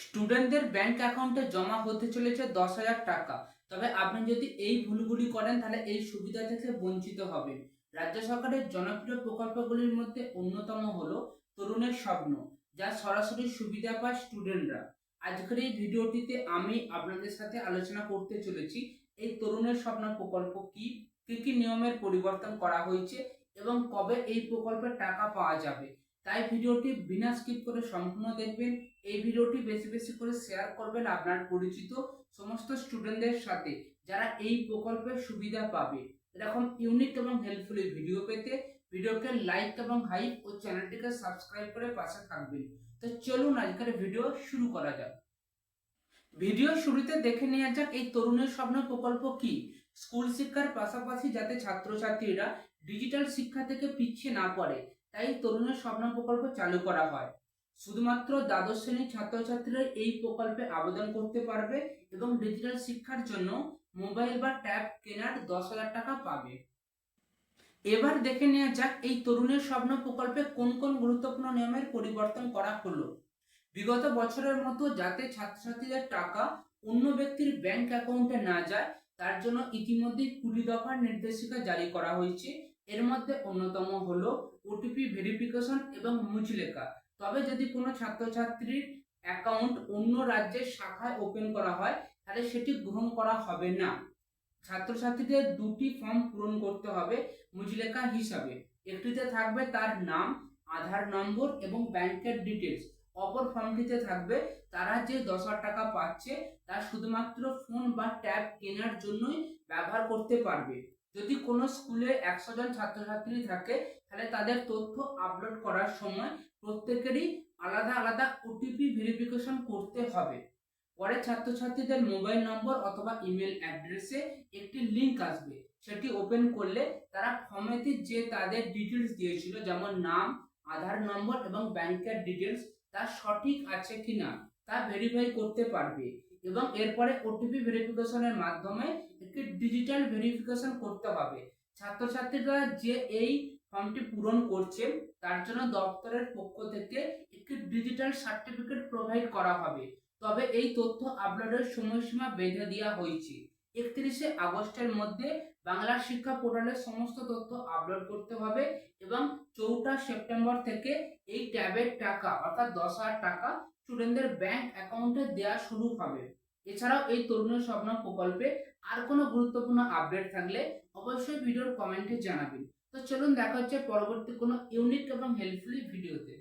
স্টুডেন্টদের ব্যাংক অ্যাকাউন্টে জমা হতে চলেছে 10,000 টাকা। তবে আপনি যদি এই ভুলগুলি করেন তাহলে এই সুবিধা থেকে বঞ্চিত হবেন। রাজ্য সরকারের জনপ্রিয় প্রকল্পগুলির মধ্যে অন্যতম হলো তরুণের স্বপ্ন, যা সরাসরি সুবিধা পায় স্টুডেন্টরা। আজকের এই ভিডিওটিতে আমি আপনাদের সাথে আলোচনা করতে চলেছি এই তরুণের স্বপ্ন প্রকল্প কি, কি কি নিয়মের পরিবর্তন করা হয়েছে এবং কবে এই প্রকল্পের টাকা পাওয়া যাবে। তাই ভিডিওটি বিনা স্কিপ করে সম্পূর্ণ দেখবেন। এই ভিডিওটি বেশি বেশি করে শেয়ার করবেন আপনার পরিচিত সমস্ত স্টুডেন্টদের সাথে, যারা এই প্রকল্পের সুবিধা পাবে। এরকম ইউনিক এবং হেল্পফুল ভিডিও পেতে ভিডিওকে লাইক এবং হাইপ ও চ্যানেলটিকে সাবস্ক্রাইব করে পাশে থাকবেন। তো চলুন আজকের ভিডিও শুরু করা যাক। ভিডিও শুরুতে দেখে নেওয়া যাক এই তরুণের স্বপ্ন প্রকল্প কি। স্কুল শিক্ষার পাশাপাশি যাতে ছাত্রছাত্রীরা ডিজিটাল শিক্ষা থেকে পিছিয়ে না পড়ে, তাই তরুণের স্বপ্ন প্রকল্প চালু করা হয়। শুধুমাত্র দ্বাদশ শ্রেণীর ছাত্রছাত্রীরা এই প্রকল্পে আবেদন করতে পারবে এবং ডিজিটাল শিক্ষার জন্য মোবাইল বা ট্যাব কেনার 10,000 টাকা পাবে। এবার দেখে নেওয়া যাক এই তরুণের স্বপ্ন প্রকল্পে কোন কোন গুরুত্বপূর্ণ নিয়মের পরিবর্তন করা হলো। বিগত বছরের মতো যাতে ছাত্রছাত্রীদের টাকা অন্য ব্যক্তির ব্যাংক অ্যাকাউন্টে না যায়, তার জন্য ইতিমধ্যেই 20 দফার নির্দেশিকা জারি করা হয়েছে। এর মধ্যে অন্যতম হলো ওটিপি ভেরিফিকেশন এবং মুচলেখা। তবে যদি কোনো ছাত্রছাত্রীর অ্যাকাউন্ট অন্য রাজ্যের শাখায় ওপেন করা হয়, তাহলে সেটি গ্রহণ করা হবে না। ছাত্রছাত্রীদের দুটি ফর্ম পূরণ করতে হবে মুচলেখা হিসাবে। একটিতে থাকবে তার নাম, আধার নম্বর এবং ব্যাংকের ডিটেলস। অপর ফর্মটিতে থাকবে তারা যে 10,000 টাকা পাচ্ছে তা শুধুমাত্র ফোন বা ট্যাব কেনার জন্যই ব্যবহার করতে পারবে। যদি কোনো স্কুলে 100 জন ছাত্রছাত্রী থাকে, তাহলে তাদের তথ্য আপলোড করার সময় প্রত্যেকেরই আলাদা আলাদা ওটিপি ভেরিফিকেশন করতে হবে। পরে ছাত্রছাত্রীদের মোবাইল নম্বর অথবা ইমেল অ্যাড্রেসে একটি লিংক আসবে। সেটি ওপেন করলে তারা ফর্মেতে যে তাদের ডিটেলস দিয়েছিল, যেমন নাম, আধার নম্বর এবং ব্যাংকের ডিটেলস, তা সঠিক আছে কিনা তা ভেরিফাই করতে পারবে। এবং এরপরে ওটিপি ভেরিফিকেশনের মাধ্যমে একটি ডিজিটাল ভেরিফিকেশন করতে হবে। ছাত্রছাত্রীরা যে এই ফর্মটি পূরণ করছে, তার জন্য দপ্তরের পক্ষ থেকে একটি ডিজিটাল সার্টিফিকেট প্রোভাইড করা হবে। তবে এই তথ্য আপলোডের সময়সীমা বেঁধে দেওয়া হয়েছে। 31শে আগস্টের মধ্যে বাংলা শিক্ষা পোর্টালে সমস্ত তথ্য আপলোড করতে হবে এবং 4 সেপ্টেম্বর থেকে এই ট্যাবের টাকা অর্থাৎ 10,000 টাকা স্টুডেন্টদের ব্যাংক অ্যাকাউন্টে দেওয়া শুরু হবে। এছাড়াও এই তরুণের স্বপ্ন প্রকল্পে আর কোনো গুরুত্বপূর্ণ আপডেট থাকলে অবশ্যই ভিডিওর কমেন্টে জানাবেন। তো চলুন দেখা হচ্ছে পরবর্তী কোনো ইউনিক এবং হেল্পফুল ভিডিওতে।